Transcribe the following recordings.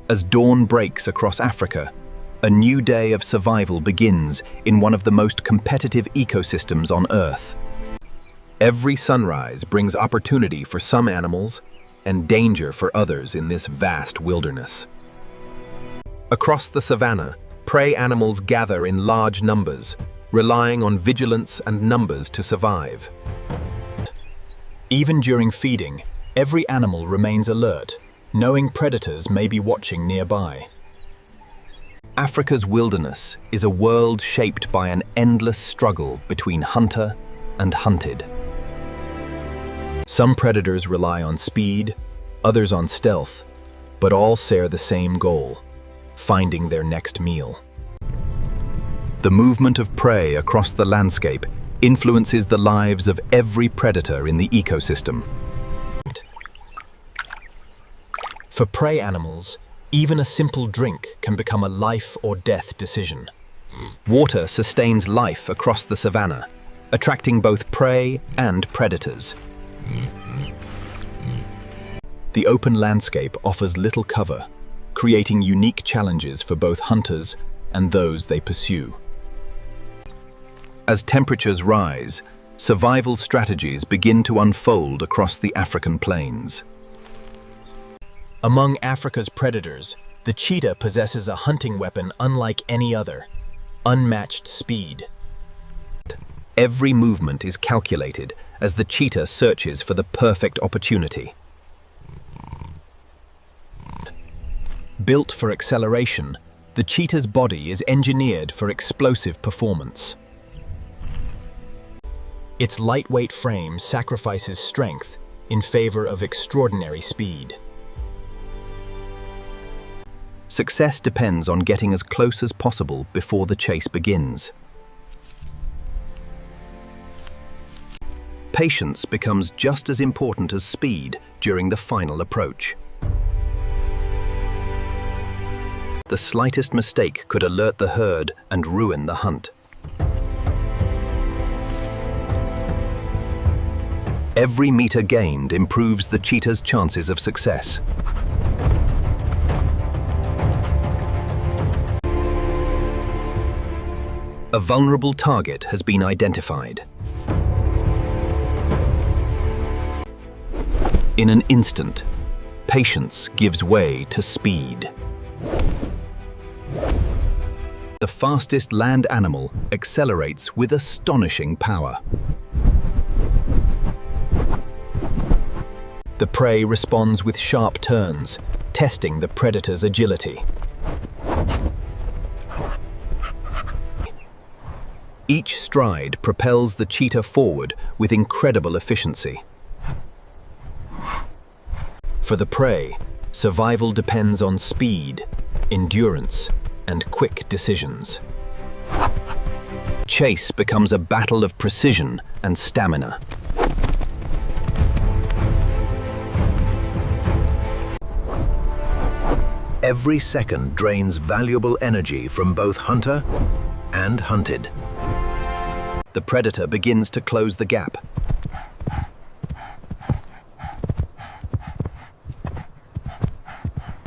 As dawn breaks across Africa, a new day of survival begins in one of the most competitive ecosystems on Earth. Every sunrise brings opportunity for some animals and danger for others in this vast wilderness. Across the savannah, prey animals gather in large numbers, relying on vigilance and numbers to survive. Even during feeding, every animal remains alert, knowing predators may be watching nearby. Africa's wilderness is a world shaped by an endless struggle between hunter and hunted. Some predators rely on speed, others on stealth, but all share the same goal: finding their next meal. The movement of prey across the landscape influences the lives of every predator in the ecosystem. For prey animals, even a simple drink can become a life or death decision. Water sustains life across the savannah, attracting both prey and predators. The open landscape offers little cover, creating unique challenges for both hunters and those they pursue. As temperatures rise, survival strategies begin to unfold across the African plains. Among Africa's predators, the cheetah possesses a hunting weapon unlike any other: unmatched speed. Every movement is calculated as the cheetah searches for the perfect opportunity. Built for acceleration, the cheetah's body is engineered for explosive performance. Its lightweight frame sacrifices strength in favor of extraordinary speed. Success depends on getting as close as possible before the chase begins. Patience becomes just as important as speed during the final approach. The slightest mistake could alert the herd and ruin the hunt. Every meter gained improves the cheetah's chances of success. A vulnerable target has been identified. In an instant, patience gives way to speed. The fastest land animal accelerates with astonishing power. The prey responds with sharp turns, testing the predator's agility. Each stride propels the cheetah forward with incredible efficiency. For the prey, survival depends on speed, endurance, and quick decisions. Chase becomes a battle of precision and stamina. Every second drains valuable energy from both hunter and hunted. The predator begins to close the gap.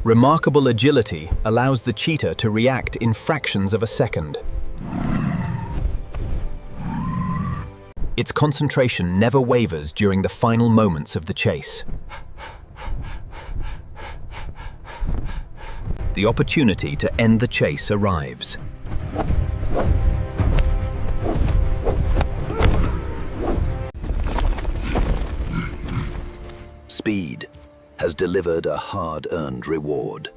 Remarkable agility allows the cheetah to react in fractions of a second. Its concentration never wavers during the final moments of the chase. The opportunity to end the chase arrives. Speed has delivered a hard-earned reward.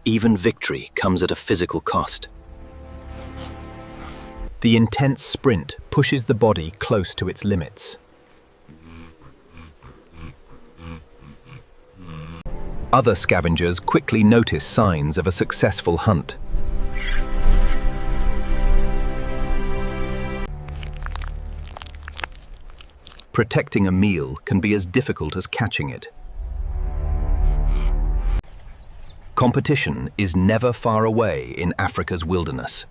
Even victory comes at a physical cost. The intense sprint pushes the body close to its limits. Other scavengers quickly notice signs of a successful hunt. Protecting a meal can be as difficult as catching it. Competition is never far away in Africa's wilderness.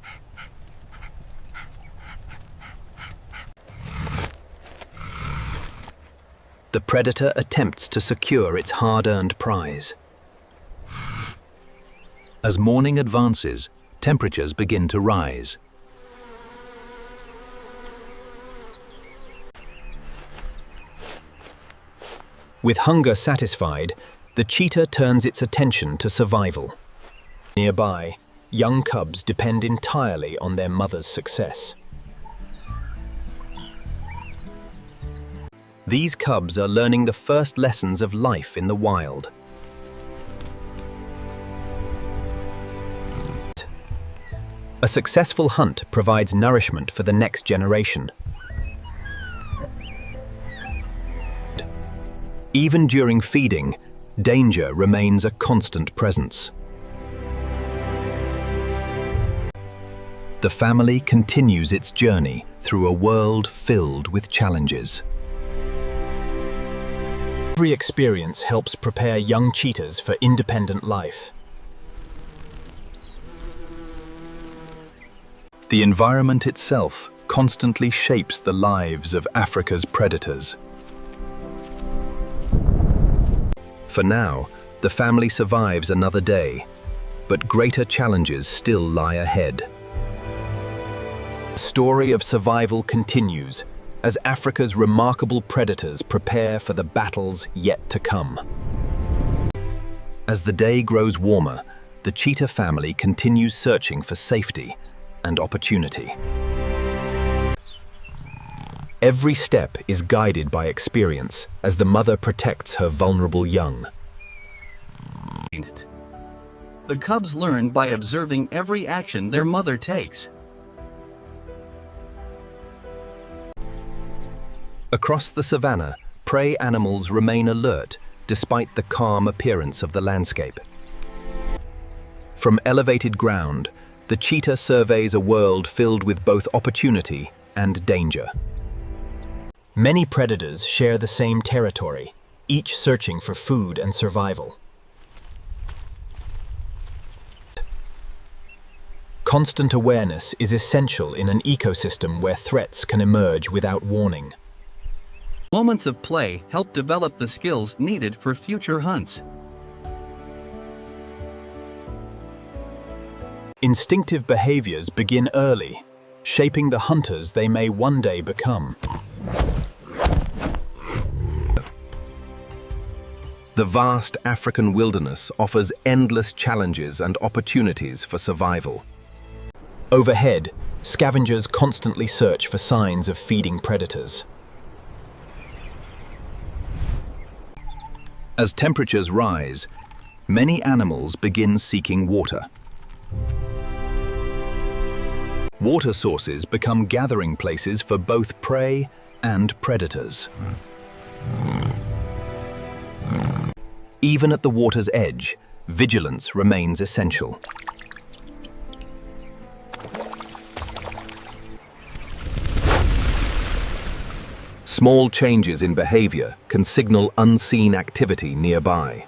The predator attempts to secure its hard-earned prize. As morning advances, temperatures begin to rise. With hunger satisfied, the cheetah turns its attention to survival. Nearby, young cubs depend entirely on their mother's success. These cubs are learning the first lessons of life in the wild. A successful hunt provides nourishment for the next generation. Even during feeding, danger remains a constant presence. The family continues its journey through a world filled with challenges. Every experience helps prepare young cheetahs for independent life. The environment itself constantly shapes the lives of Africa's predators. For now, the family survives another day, but greater challenges still lie ahead. The story of survival continues as Africa's remarkable predators prepare for the battles yet to come. As the day grows warmer, the cheetah family continues searching for safety and opportunity. Every step is guided by experience as the mother protects her vulnerable young. The cubs learn by observing every action their mother takes. Across the savannah, prey animals remain alert despite the calm appearance of the landscape. From elevated ground, the cheetah surveys a world filled with both opportunity and danger. Many predators share the same territory, each searching for food and survival. Constant awareness is essential in an ecosystem where threats can emerge without warning. Moments of play help develop the skills needed for future hunts. Instinctive behaviors begin early, shaping the hunters they may one day become. The vast African wilderness offers endless challenges and opportunities for survival. Overhead, scavengers constantly search for signs of feeding predators. As temperatures rise, many animals begin seeking water. Water sources become gathering places for both prey and predators. Even at the water's edge, vigilance remains essential. Small changes in behavior can signal unseen activity nearby.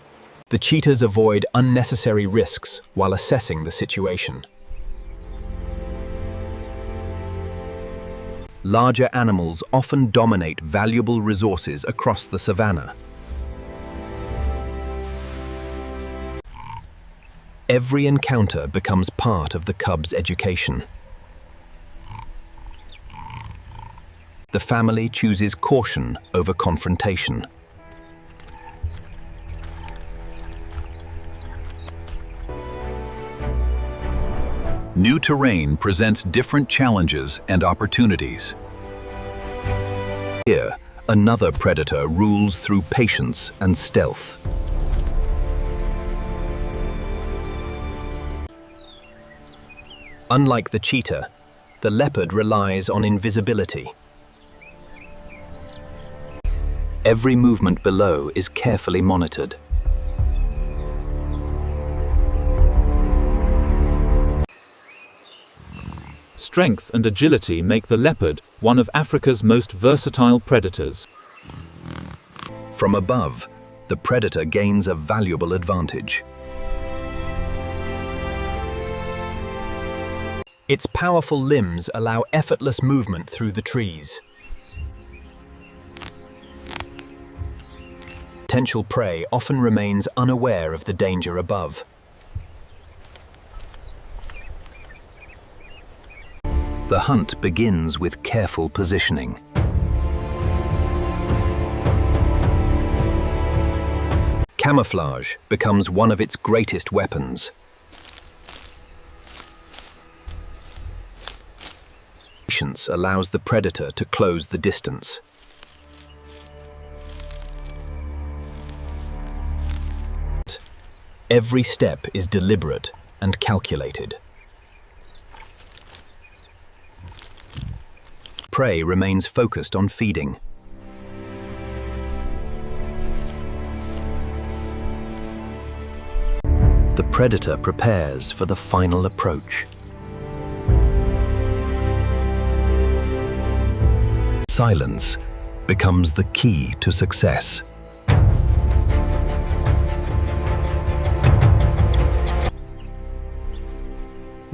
The cheetahs avoid unnecessary risks while assessing the situation. Larger animals often dominate valuable resources across the savannah. Every encounter becomes part of the cub's education. The family chooses caution over confrontation. New terrain presents different challenges and opportunities. Here, another predator rules through patience and stealth. Unlike the cheetah, the leopard relies on invisibility. Every movement below is carefully monitored. Strength and agility make the leopard one of Africa's most versatile predators. From above, the predator gains a valuable advantage. Its powerful limbs allow effortless movement through the trees. Potential prey often remains unaware of the danger above. The hunt begins with careful positioning. Camouflage becomes one of its greatest weapons. Patience allows the predator to close the distance. Every step is deliberate and calculated. Prey remains focused on feeding. The predator prepares for the final approach. Silence becomes the key to success.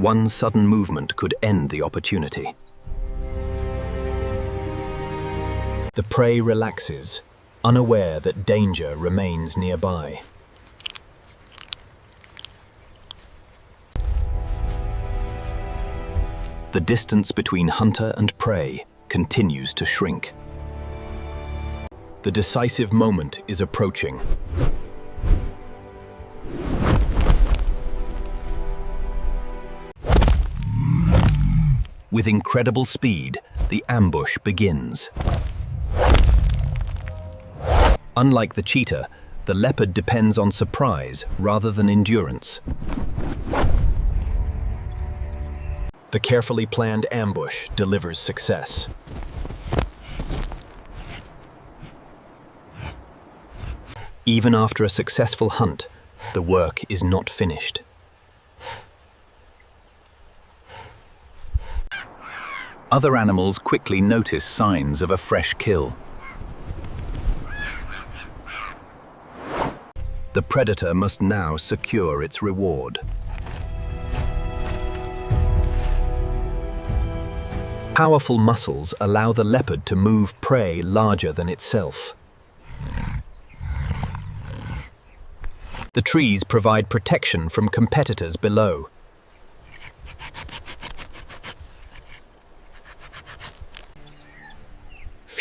One sudden movement could end the opportunity. The prey relaxes, unaware that danger remains nearby. The distance between hunter and prey continues to shrink. The decisive moment is approaching. With incredible speed, the ambush begins. Unlike the cheetah, the leopard depends on surprise rather than endurance. The carefully planned ambush delivers success. Even after a successful hunt, the work is not finished. Other animals quickly notice signs of a fresh kill. The predator must now secure its reward. Powerful muscles allow the leopard to move prey larger than itself. The trees provide protection from competitors below.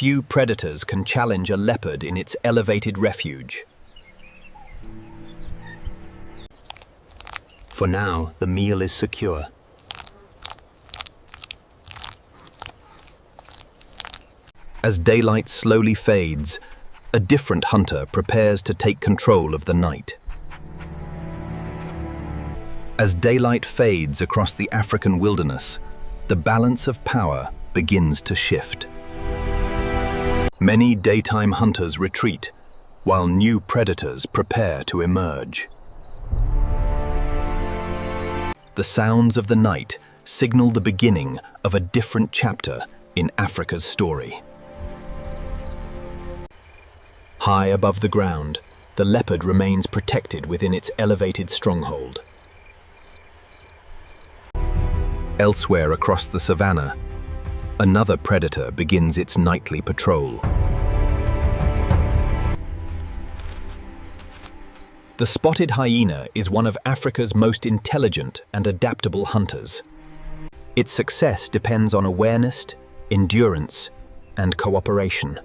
Few predators can challenge a leopard in its elevated refuge. For now, the meal is secure. As daylight slowly fades, a different hunter prepares to take control of the night. As daylight fades across the African wilderness, the balance of power begins to shift. Many daytime hunters retreat, while new predators prepare to emerge. The sounds of the night signal the beginning of a different chapter in Africa's story. High above the ground, the leopard remains protected within its elevated stronghold. Elsewhere across the savannah, another predator begins its nightly patrol. The spotted hyena is one of Africa's most intelligent and adaptable hunters. Its success depends on awareness, endurance, and cooperation.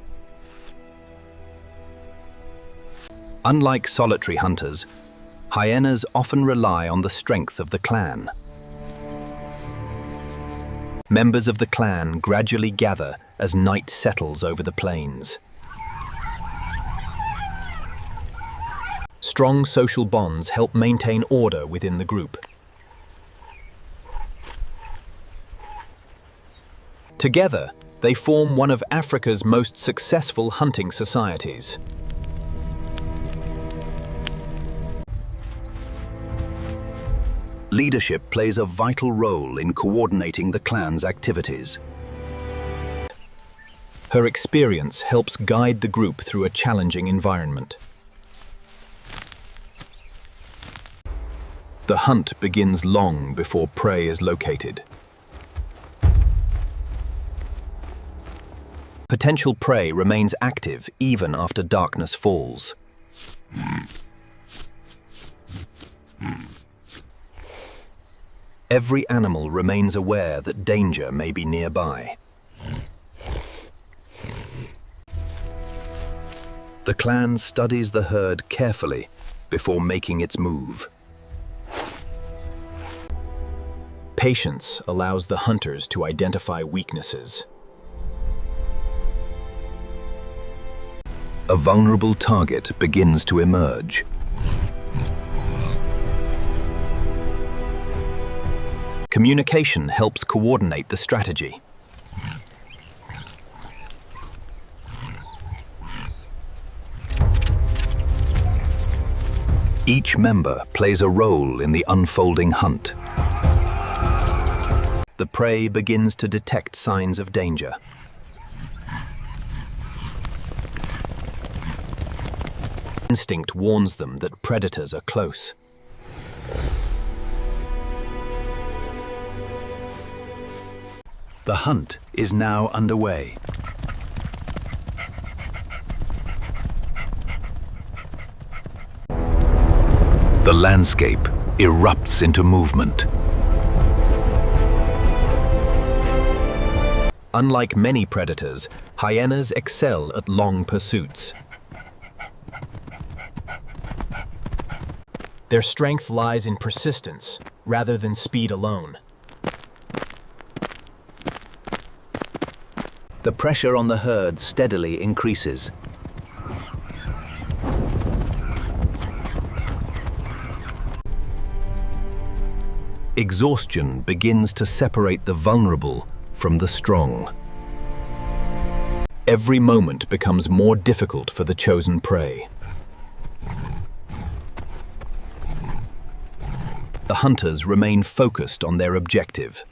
Unlike solitary hunters, hyenas often rely on the strength of the clan. Members of the clan gradually gather as night settles over the plains. Strong social bonds help maintain order within the group. Together, they form one of Africa's most successful hunting societies. Leadership plays a vital role in coordinating the clan's activities. Her experience helps guide the group through a challenging environment. The hunt begins long before prey is located. Potential prey remains active even after darkness falls. Every animal remains aware that danger may be nearby. The clan studies the herd carefully before making its move. Patience allows the hunters to identify weaknesses. A vulnerable target begins to emerge. Communication helps coordinate the strategy. Each member plays a role in the unfolding hunt. The prey begins to detect signs of danger. Instinct warns them that predators are close. The hunt is now underway. The landscape erupts into movement. Unlike many predators, hyenas excel at long pursuits. Their strength lies in persistence, rather than speed alone. The pressure on the herd steadily increases. Exhaustion begins to separate the vulnerable from the strong. Every moment becomes more difficult for the chosen prey. The hunters remain focused on their objective.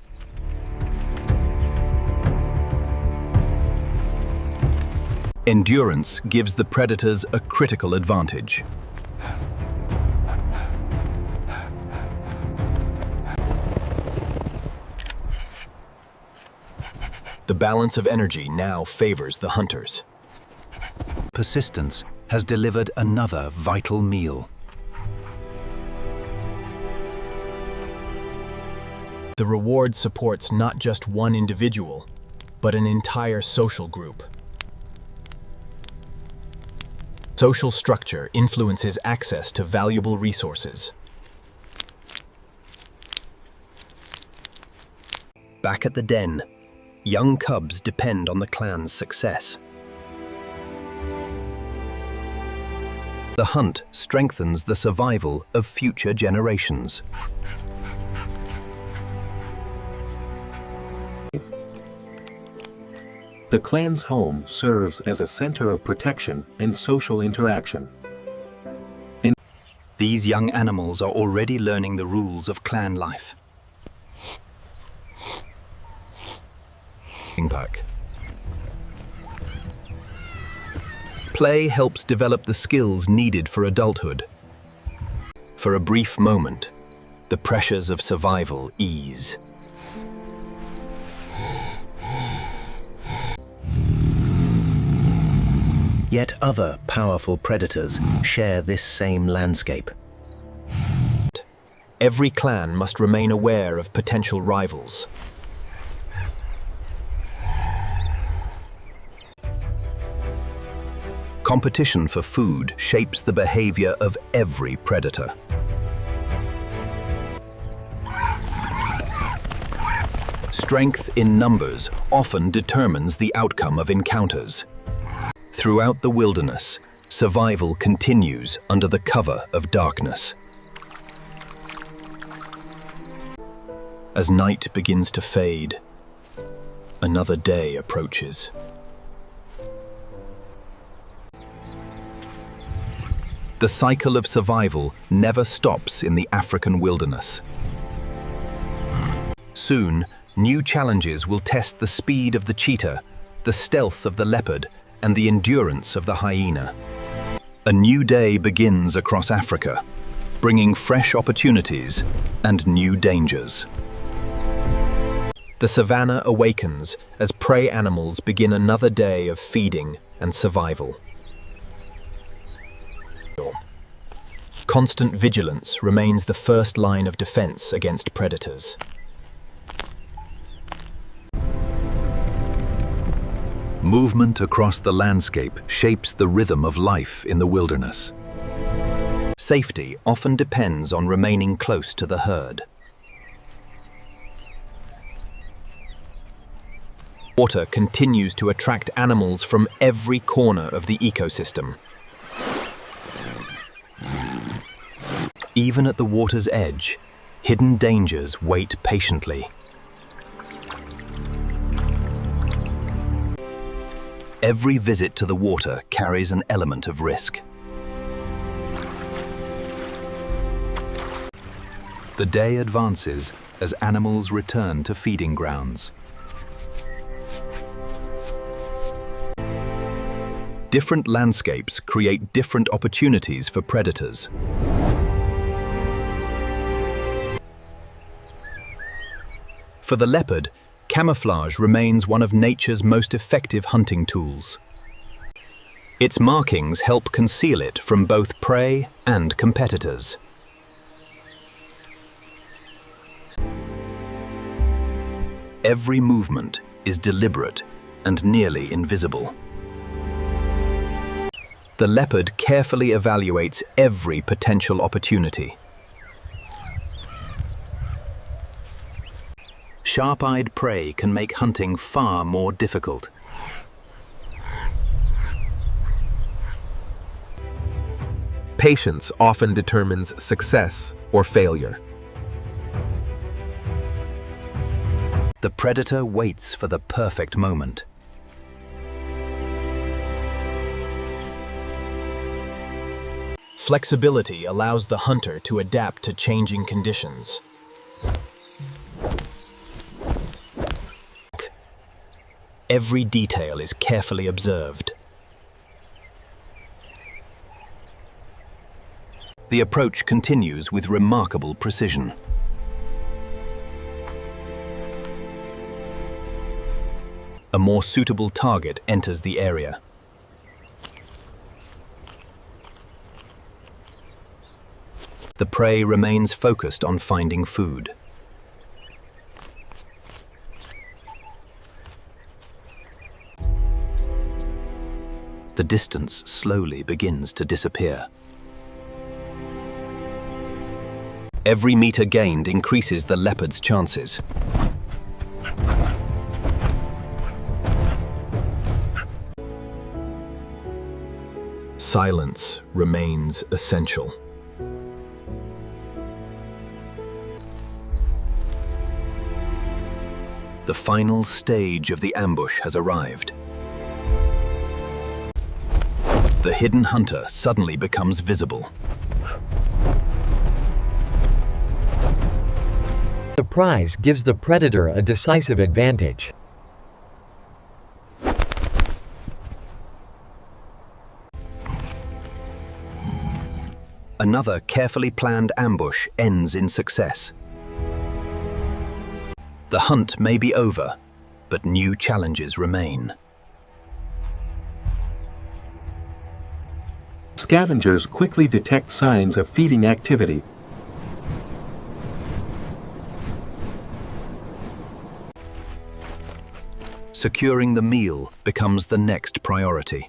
Endurance gives the predators a critical advantage. The balance of energy now favors the hunters. Persistence has delivered another vital meal. The reward supports not just one individual, but an entire social group. Social structure influences access to valuable resources. Back at the den, young cubs depend on the clan's success. The hunt strengthens the survival of future generations. The clan's home serves as a center of protection and social interaction. These young animals are already learning the rules of clan life. Pack. Play helps develop the skills needed for adulthood. For a brief moment, the pressures of survival ease. Yet other powerful predators share this same landscape. Every clan must remain aware of potential rivals. Competition for food shapes the behavior of every predator. Strength in numbers often determines the outcome of encounters. Throughout the wilderness, survival continues under the cover of darkness. As night begins to fade, another day approaches. The cycle of survival never stops in the African wilderness. Soon, new challenges will test the speed of the cheetah, the stealth of the leopard, and the endurance of the hyena. A new day begins across Africa, bringing fresh opportunities and new dangers. The savannah awakens as prey animals begin another day of feeding and survival. Constant vigilance remains the first line of defense against predators. Movement across the landscape shapes the rhythm of life in the wilderness. Safety often depends on remaining close to the herd. Water continues to attract animals from every corner of the ecosystem. Even at the water's edge, hidden dangers wait patiently. Every visit to the water carries an element of risk. The day advances as animals return to feeding grounds. Different landscapes create different opportunities for predators. For the leopard, camouflage remains one of nature's most effective hunting tools. Its markings help conceal it from both prey and competitors. Every movement is deliberate and nearly invisible. The leopard carefully evaluates every potential opportunity. Sharp-eyed prey can make hunting far more difficult. Patience often determines success or failure. The predator waits for the perfect moment. Flexibility allows the hunter to adapt to changing conditions. Every detail is carefully observed. The approach continues with remarkable precision. A more suitable target enters the area. The prey remains focused on finding food. The distance slowly begins to disappear. Every meter gained increases the leopard's chances. Silence remains essential. The final stage of the ambush has arrived. The hidden hunter suddenly becomes visible. The prize gives the predator a decisive advantage. Another carefully planned ambush ends in success. The hunt may be over, but new challenges remain. Scavengers quickly detect signs of feeding activity. Securing the meal becomes the next priority.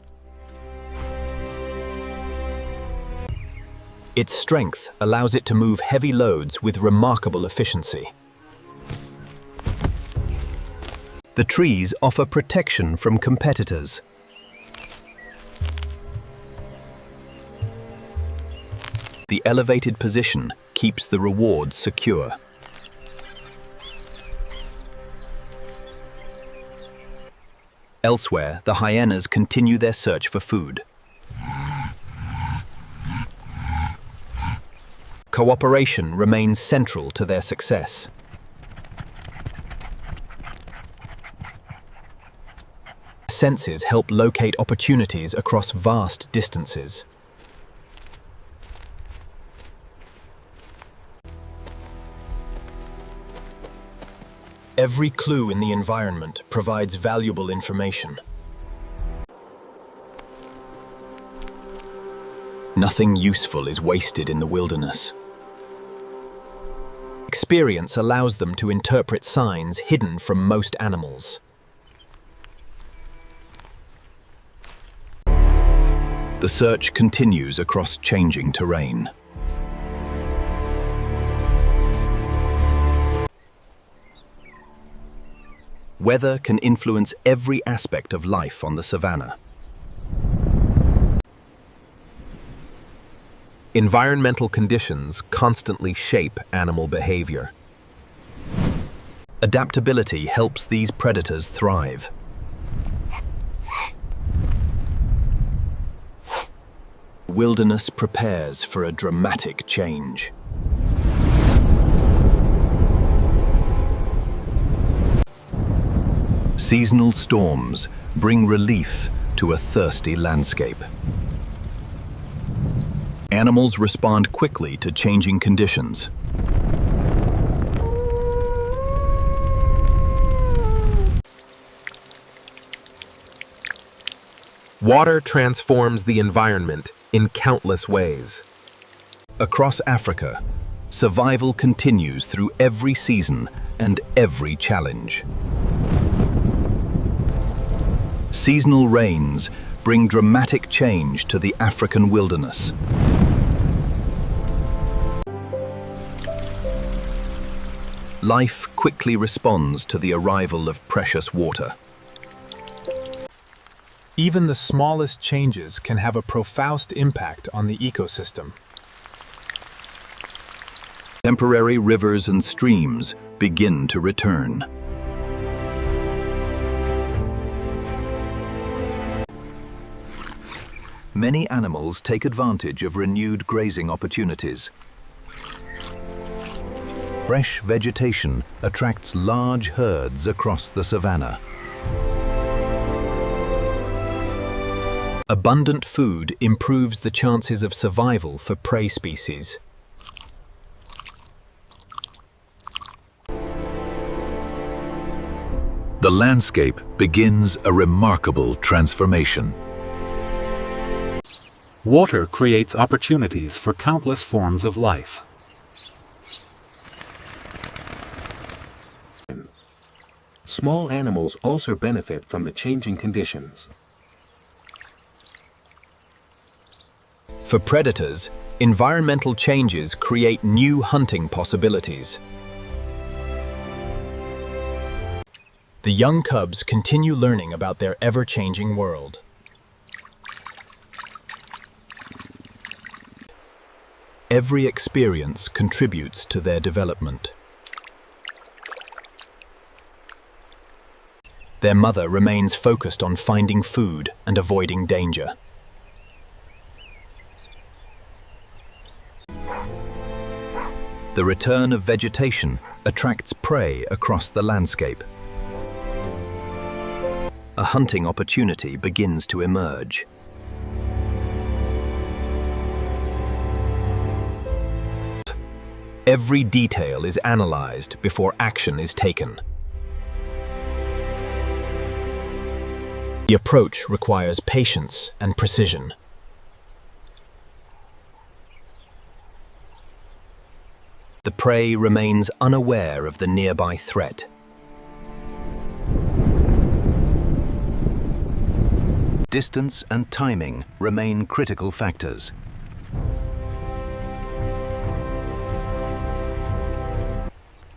Its strength allows it to move heavy loads with remarkable efficiency. The trees offer protection from competitors. The elevated position keeps the reward secure. Elsewhere, the hyenas continue their search for food. Cooperation remains central to their success. Senses help locate opportunities across vast distances. Every clue in the environment provides valuable information. Nothing useful is wasted in the wilderness. Experience allows them to interpret signs hidden from most animals. The search continues across changing terrain. Weather can influence every aspect of life on the savannah. Environmental conditions constantly shape animal behavior. Adaptability helps these predators thrive. The wilderness prepares for a dramatic change. Seasonal storms bring relief to a thirsty landscape. Animals respond quickly to changing conditions. Water transforms the environment in countless ways. Across Africa, survival continues through every season and every challenge. Seasonal rains bring dramatic change to the African wilderness. Life quickly responds to the arrival of precious water. Even the smallest changes can have a profound impact on the ecosystem. Temporary rivers and streams begin to return. Many animals take advantage of renewed grazing opportunities. Fresh vegetation attracts large herds across the savannah. Abundant food improves the chances of survival for prey species. The landscape begins a remarkable transformation. Water creates opportunities for countless forms of life. Small animals also benefit from the changing conditions. For predators, environmental changes create new hunting possibilities. The young cubs continue learning about their ever-changing world. Every experience contributes to their development. Their mother remains focused on finding food and avoiding danger. The return of vegetation attracts prey across the landscape. A hunting opportunity begins to emerge. Every detail is analyzed before action is taken. The approach requires patience and precision. The prey remains unaware of the nearby threat. Distance and timing remain critical factors.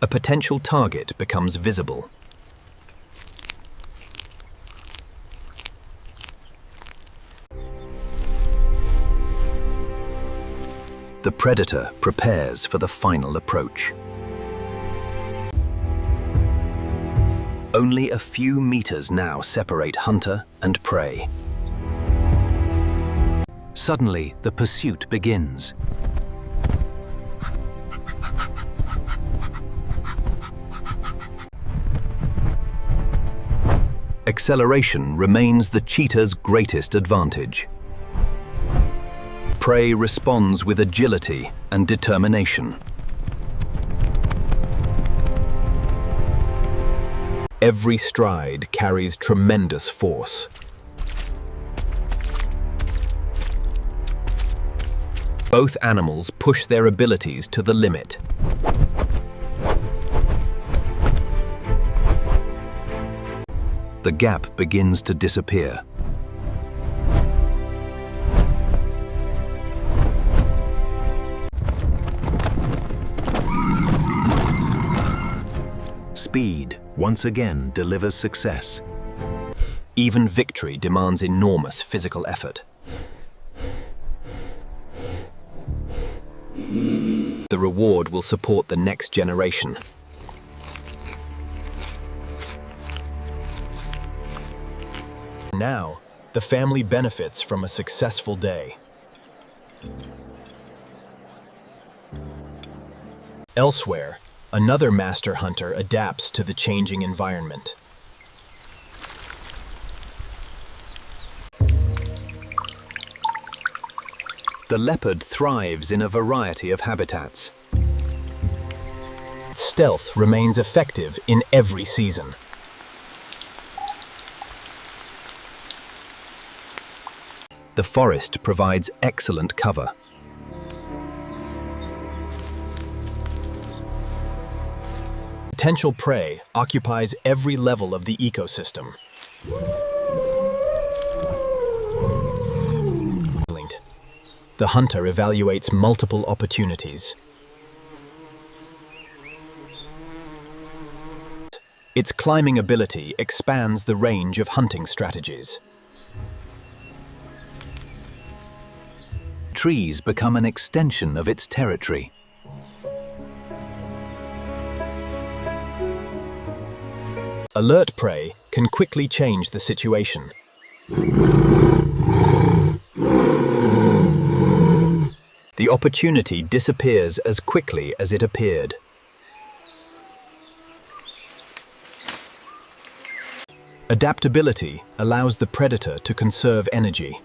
A potential target becomes visible. The predator prepares for the final approach. Only a few meters now separate hunter and prey. Suddenly, the pursuit begins. Acceleration remains the cheetah's greatest advantage. Prey responds with agility and determination. Every stride carries tremendous force. Both animals push their abilities to the limit. The gap begins to disappear. Speed once again delivers success. Even victory demands enormous physical effort. The reward will support the next generation. Now, the family benefits from a successful day. Elsewhere, another master hunter adapts to the changing environment. The leopard thrives in a variety of habitats. Stealth remains effective in every season. The forest provides excellent cover. Potential prey occupies every level of the ecosystem. The hunter evaluates multiple opportunities. Its climbing ability expands the range of hunting strategies. Trees become an extension of its territory. Alert prey can quickly change the situation. The opportunity disappears as quickly as it appeared. Adaptability allows the predator to conserve energy.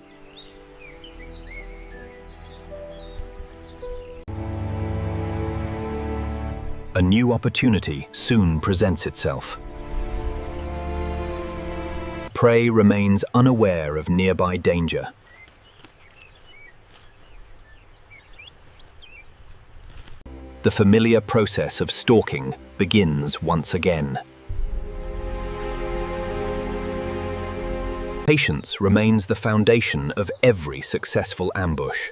A new opportunity soon presents itself. Prey remains unaware of nearby danger. The familiar process of stalking begins once again. Patience remains the foundation of every successful ambush.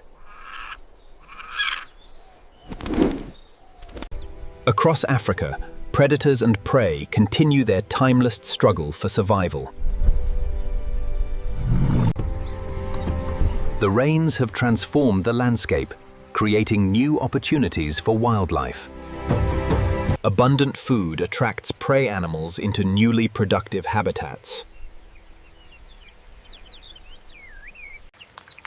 Across Africa, predators and prey continue their timeless struggle for survival. The rains have transformed the landscape, creating new opportunities for wildlife. Abundant food attracts prey animals into newly productive habitats.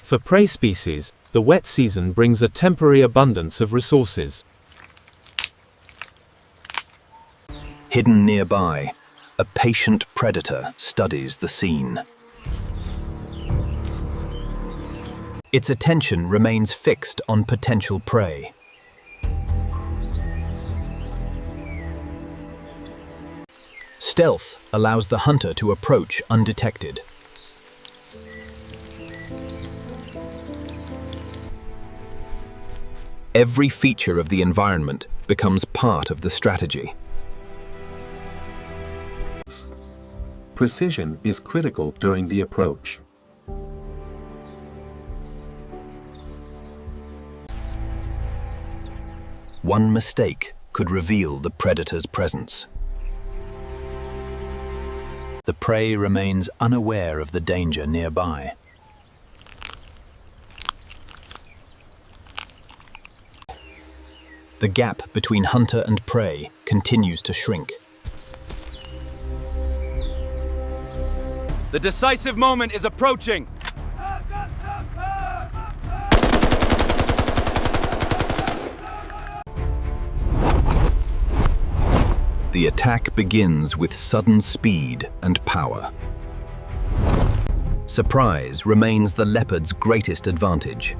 For prey species, the wet season brings a temporary abundance of resources. Hidden nearby, a patient predator studies the scene. Its attention remains fixed on potential prey. Stealth allows the hunter to approach undetected. Every feature of the environment becomes part of the strategy. Precision is critical during the approach. One mistake could reveal the predator's presence. The prey remains unaware of the danger nearby. The gap between hunter and prey continues to shrink. The decisive moment is approaching! The attack begins with sudden speed and power. Surprise remains the leopard's greatest advantage.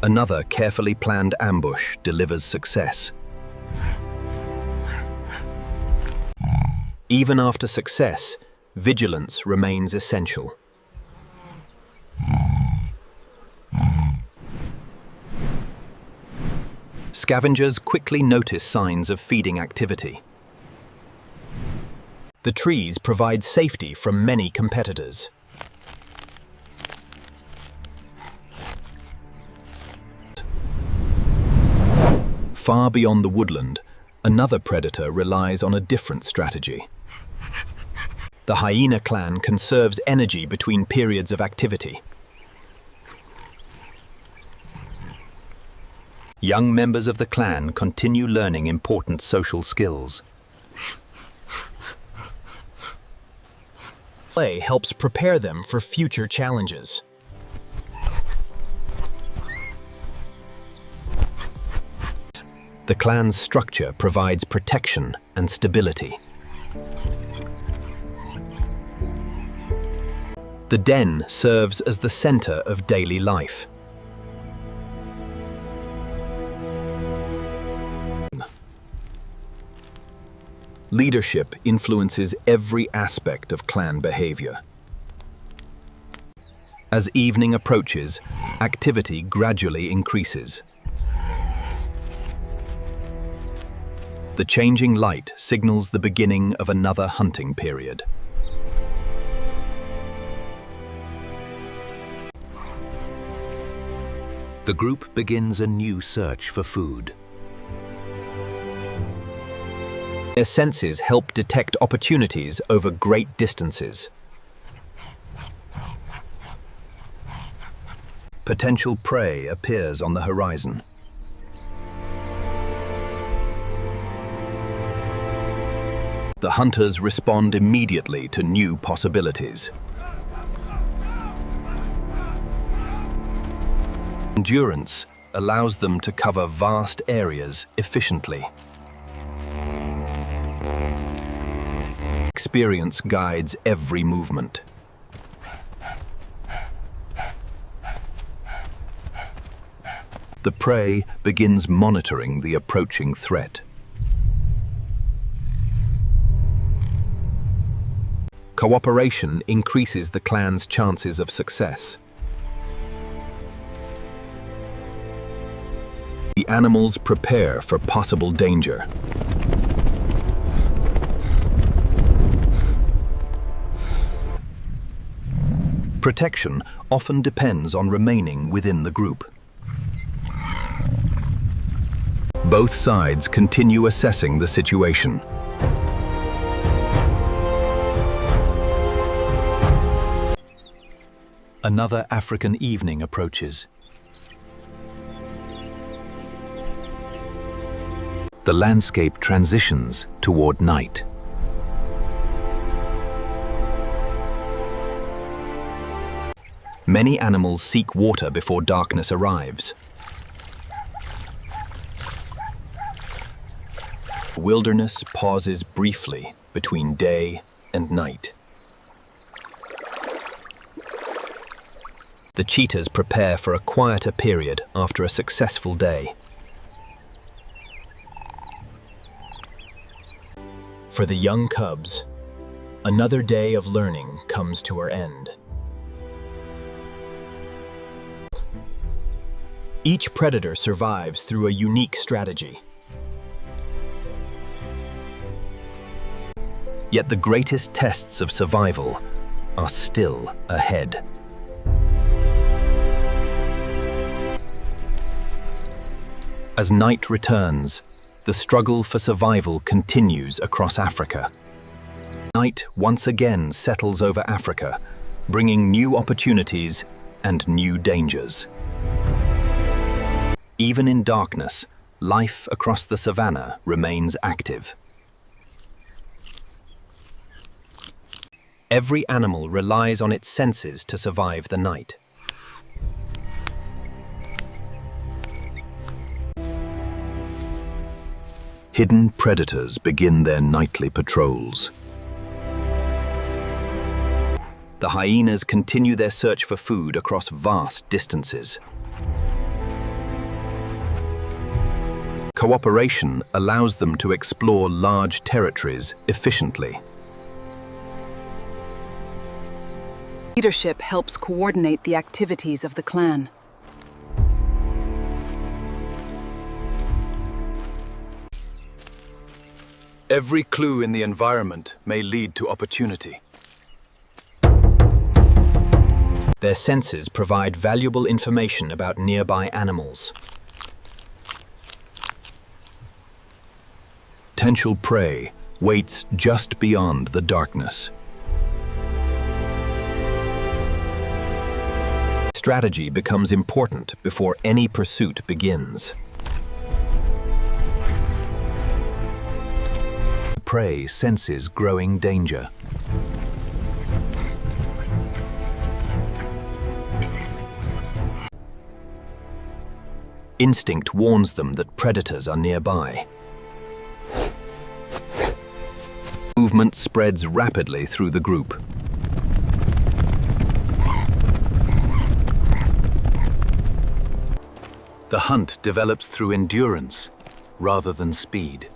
Another carefully planned ambush delivers success. Even after success, vigilance remains essential. Scavengers quickly notice signs of feeding activity. The trees provide safety from many competitors. Far beyond the woodland, another predator relies on a different strategy. The hyena clan conserves energy between periods of activity. Young members of the clan continue learning important social skills. Play helps prepare them for future challenges. The clan's structure provides protection and stability. The den serves as the center of daily life. Leadership influences every aspect of clan behavior. As evening approaches, activity gradually increases. The changing light signals the beginning of another hunting period. The group begins a new search for food. Their senses help detect opportunities over great distances. Potential prey appears on the horizon. The hunters respond immediately to new possibilities. Endurance allows them to cover vast areas efficiently. Experience guides every movement. The prey begins monitoring the approaching threat. Cooperation increases the clan's chances of success. The animals prepare for possible danger. Protection often depends on remaining within the group. Both sides continue assessing the situation. Another African evening approaches. The landscape transitions toward night. Many animals seek water before darkness arrives. Wilderness pauses briefly between day and night. The cheetahs prepare for a quieter period after a successful day. For the young cubs, another day of learning comes to an end. Each predator survives through a unique strategy. Yet the greatest tests of survival are still ahead. As night returns, the struggle for survival continues across Africa. Night once again settles over Africa, bringing new opportunities and new dangers. Even in darkness, life across the savannah remains active. Every animal relies on its senses to survive the night. Hidden predators begin their nightly patrols. The hyenas continue their search for food across vast distances. Cooperation allows them to explore large territories efficiently. Leadership helps coordinate the activities of the clan. Every clue in the environment may lead to opportunity. Their senses provide valuable information about nearby animals. Potential prey waits just beyond the darkness. Strategy becomes important before any pursuit begins. Prey senses growing danger. Instinct warns them that predators are nearby. Movement spreads rapidly through the group. The hunt develops through endurance rather than speed.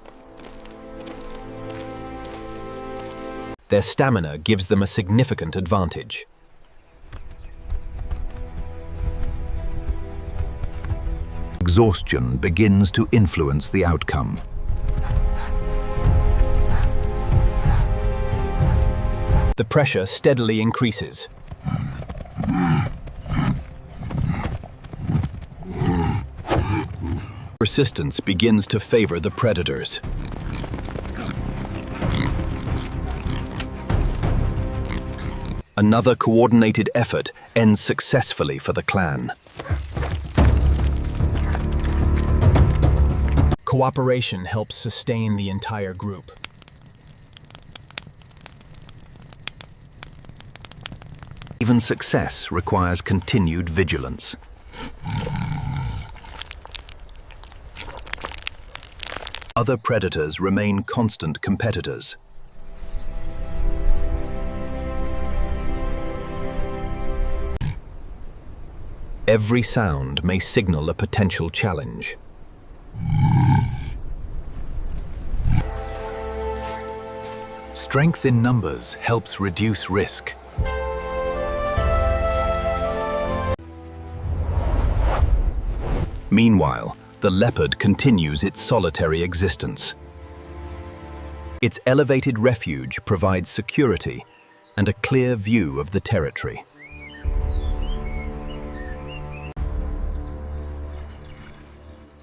Their stamina gives them a significant advantage. Exhaustion begins to influence the outcome. The pressure steadily increases. Persistence begins to favor the predators. Another coordinated effort ends successfully for the clan. Cooperation helps sustain the entire group. Even success requires continued vigilance. Other predators remain constant competitors. Every sound may signal a potential challenge. Strength in numbers helps reduce risk. Meanwhile, the leopard continues its solitary existence. Its elevated refuge provides security and a clear view of the territory.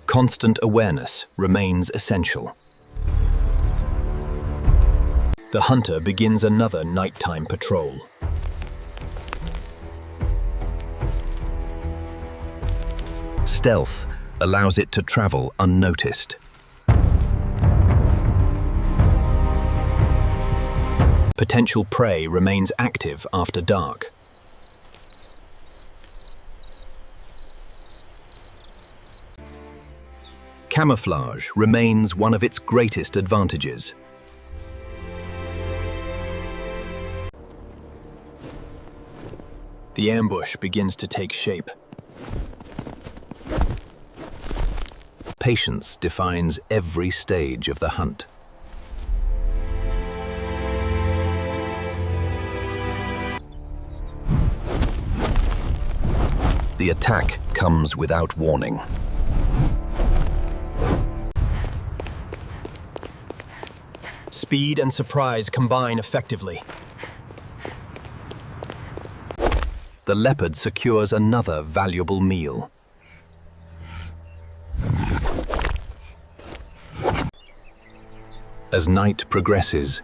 Constant awareness remains essential. The hunter begins another nighttime patrol. Stealth allows it to travel unnoticed. Potential prey remains active after dark. Camouflage remains one of its greatest advantages. The ambush begins to take shape. Patience defines every stage of the hunt. The attack comes without warning. Speed and surprise combine effectively. The leopard secures another valuable meal. As night progresses,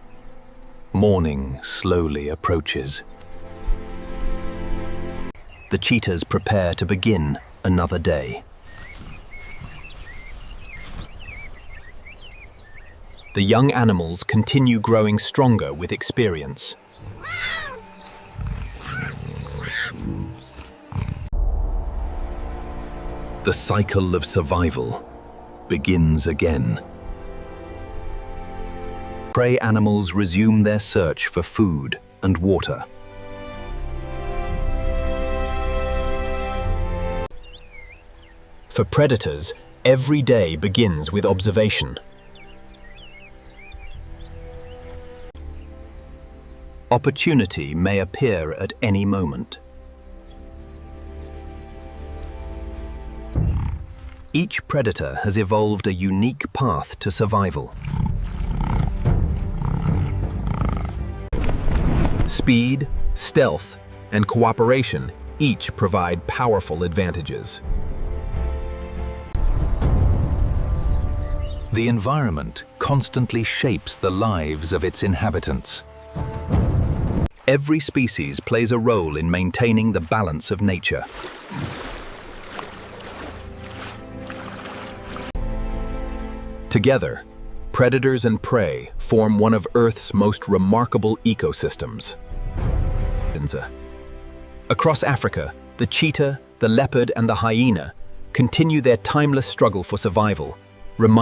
morning slowly approaches. The cheetahs prepare to begin another day. The young animals continue growing stronger with experience. The cycle of survival begins again. Prey animals resume their search for food and water. For predators, every day begins with observation. Opportunity may appear at any moment. Each predator has evolved a unique path to survival. Speed, stealth, and cooperation each provide powerful advantages. The environment constantly shapes the lives of its inhabitants. Every species plays a role in maintaining the balance of nature. Together, predators and prey form one of Earth's most remarkable ecosystems. Across Africa, the cheetah, the leopard, and the hyena continue their timeless struggle for survival, reminding